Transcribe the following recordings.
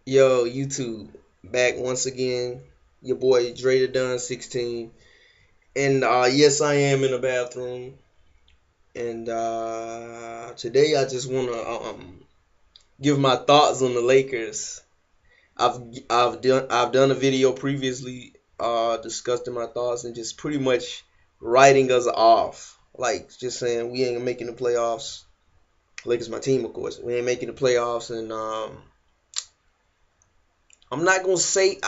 Yo, YouTube, back once again. Your boy Dre the Dunn 16. And yes, I am in the bathroom. And today I just wanna give my thoughts on the Lakers. I've I've done a video previously discussing my thoughts and just pretty much writing us off. Like just saying we ain't making the playoffs. Lakers my team, of course. We ain't making the playoffs, and I'm not gonna say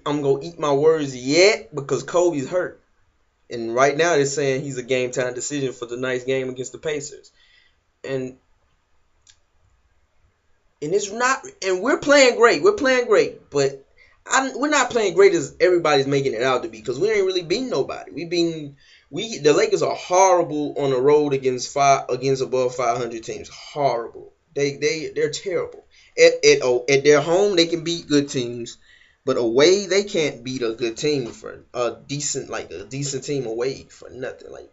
I'm gonna eat my words yet because Kobe's hurt, and right now they're saying he's a game time decision for the next game against the Pacers, and it's not, and we're playing great. We're playing great, but we're not playing great as everybody's making it out to be because we ain't really beating nobody. The Lakers are horrible on the road against above 500 teams. Horrible. They're terrible. At their home they can beat good teams, but away they can't beat a good team for a decent team away for nothing. Like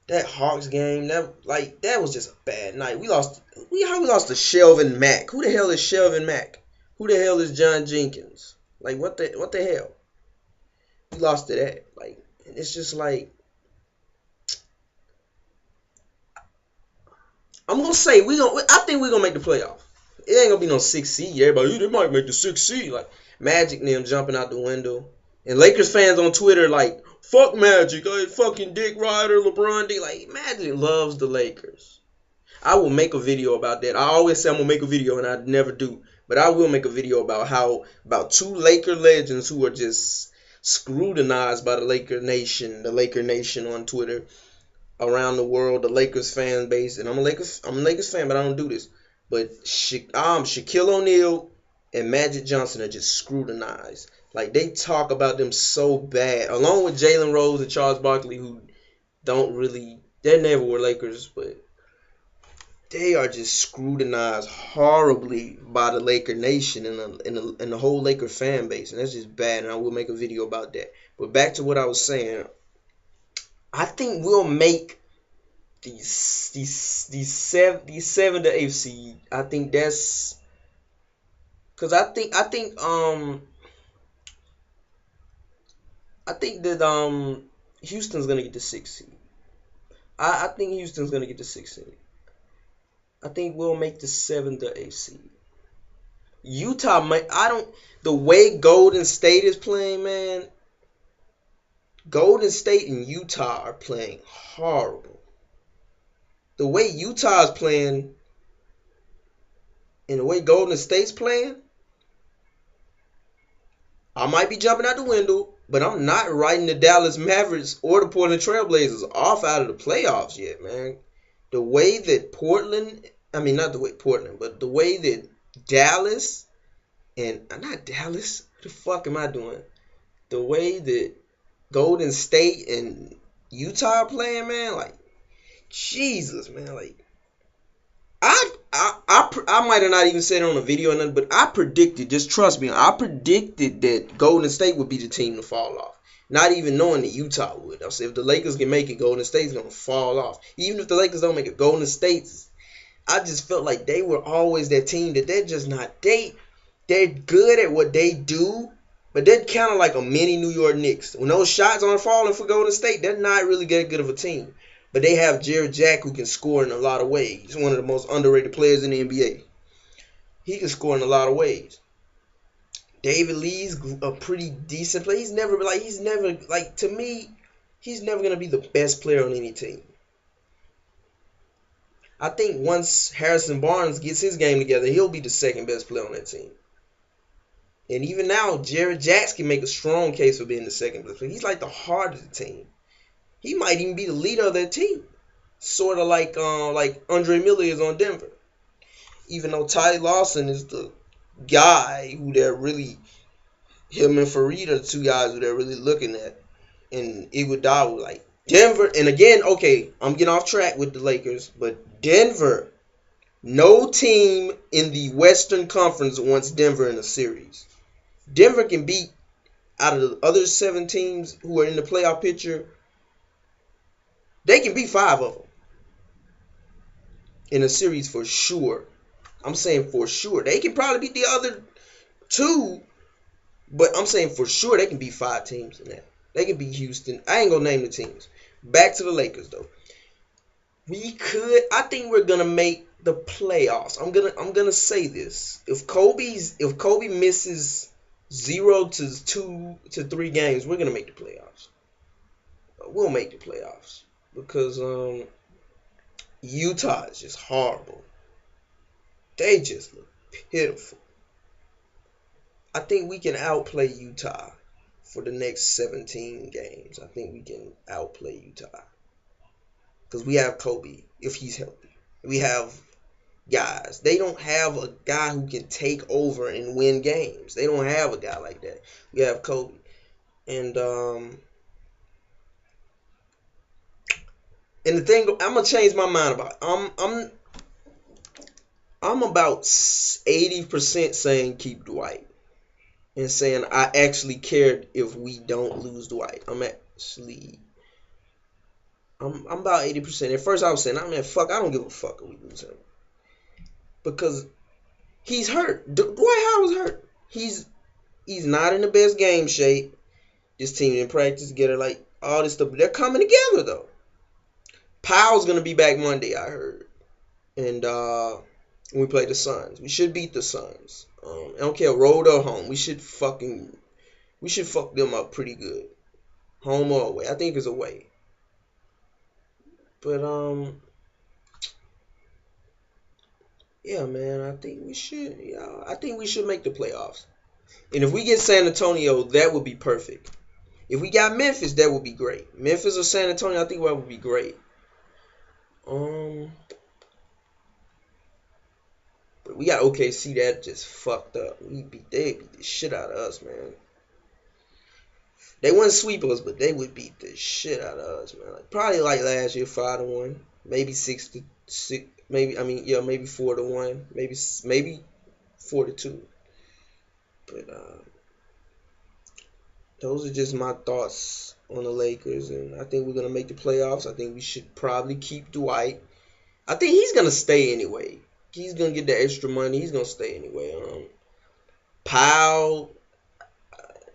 that Hawks game, that was just a bad night. We lost to Shelvin Mack. Who the hell is Shelvin Mack? Who the hell is John Jenkins? Like what the hell? We lost to that. Like it's just like I'm gonna say I think we're gonna make the playoff. It ain't gonna be no 6 seed. Everybody, they might make the 6 seed. Like Magic and them jumping out the window. And Lakers fans on Twitter like, fuck Magic, fucking Dick Ryder, LeBron D. Like Magic loves the Lakers. I will make a video about that. I always say I'm gonna make a video and I never do. But I will make a video about two Laker legends who are just scrutinized by the Laker Nation on Twitter around the world, the Lakers fan base, and I'm a Lakers fan, but I don't do this. But Shaquille O'Neal and Magic Johnson are just scrutinized. Like they talk about them so bad, along with Jalen Rose and Charles Barkley, who they never were Lakers, but they are just scrutinized horribly by the Laker Nation and the whole Laker fan base, and that's just bad. And I will make a video about that. But back to what I was saying, I think we'll make these seven to eight seed. I think that's because I think that Houston's gonna get the 6 seed. I think Houston's gonna get the 6 seed. I think we'll make the 7 to 8 seed. Utah might. I don't. The way Golden State is playing, man. Golden State and Utah are playing horrible. The way Utah is playing and the way Golden State's playing, I might be jumping out the window, but I'm not writing the Dallas Mavericks or the Portland Trailblazers off out of the playoffs yet, man. The way that not the way Portland, but the way that Dallas and not Dallas, what the fuck am I doing? The way that Golden State and Utah are playing, man, like Jesus, man, like I might have not even said it on a video or nothing, but I predicted, just trust me, I predicted that Golden State would be the team to fall off. Not even knowing that Utah would. I said if the Lakers can make it, Golden State's gonna fall off. Even if the Lakers don't make it, Golden State's. I just felt like they were always that team that they're just not. They're good at what they do, but they're kind of like a mini New York Knicks. When those shots aren't falling for Golden State, they're not really that good of a team. But they have Jared Jack who can score in a lot of ways. He's one of the most underrated players in the NBA. He can score in a lot of ways. David Lee's a pretty decent player. He's never to me, he's never gonna be the best player on any team. I think once Harrison Barnes gets his game together, he'll be the second best player on that team. And even now, Jared Jack can make a strong case for being the second best player. He's like the heart of the team. He might even be the leader of that team, sort of like Andre Miller is on Denver. Even though Ty Lawson is the guy who they're really, him and Fareed are the two guys who they're really looking at, and Iguodala, like Denver. And again, okay, I'm getting off track with the Lakers, but Denver, no team in the Western Conference wants Denver in a series. Denver can beat out of the other 7 teams who are in the playoff picture. They can beat 5 of them in a series for sure. I'm saying for sure. They can probably beat the other Two, but I'm saying for sure they can beat 5 teams in that. They can beat Houston. I ain't gonna name the teams. Back to the Lakers though. We could. I think we're gonna make the playoffs. I'm gonna say this. If Kobe misses 0 to 2 to 3 games, we're gonna make the playoffs. We'll make the playoffs because Utah is just horrible. They just look pitiful. I think we can outplay Utah for the next 17 games. I think we can outplay Utah because we have Kobe if he's healthy. We have guys. They don't have a guy who can take over and win games. They don't have a guy like that. We have Kobe, and the thing I'm gonna change my mind about. I'm about 80% saying keep Dwight, and saying I actually cared if we don't lose Dwight. I'm about 80%. At first I was saying, I don't give a fuck if we lose him because he's hurt. Dwight Howard's hurt. He's not in the best game shape. This team didn't practice together, like all this stuff. But they're coming together though. Powell's gonna be back Monday, I heard, and we play the Suns. We should beat the Suns. I don't care, road or home. We should fuck them up pretty good, home or away. I think it's away. But yeah, man, I think we should. Yeah, I think we should make the playoffs. And if we get San Antonio, that would be perfect. If we got Memphis, that would be great. Memphis or San Antonio, I think that would be great. But we got OKC that just fucked up. They beat the shit out of us, man. They wouldn't sweep us, but they would beat the shit out of us, man. Probably like last year, 5-1, maybe 6-6, maybe 4-1, maybe 4-2. But those are just my thoughts on the Lakers, and I think we're gonna make the playoffs. I think we should probably keep Dwight. I think he's gonna stay anyway. He's gonna get the extra money. He's gonna stay anyway. Powell,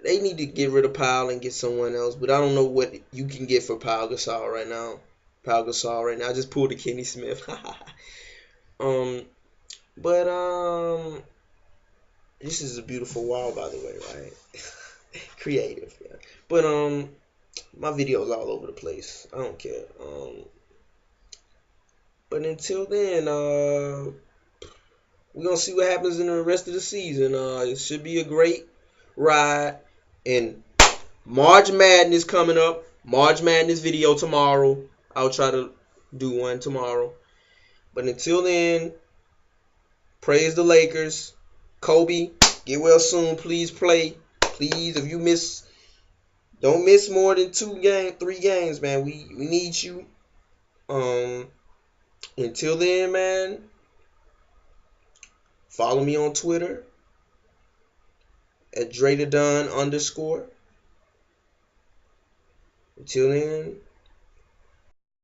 they need to get rid of Powell and get someone else. But I don't know what you can get for Pau Gasol right now. I just pulled a Kenny Smith. This is a beautiful wall, by the way, right? Creative, yeah. But my video's all over the place. I don't care. But until then, we're gonna see what happens in the rest of the season. It should be a great ride. And March Madness coming up. March Madness video tomorrow. I'll try to do one tomorrow. But until then, praise the Lakers. Kobe, get well soon. Please play. Please, if you don't miss more than 3 games, man. We need you. Until then, man, follow me on Twitter at @DreDadon_. Until then,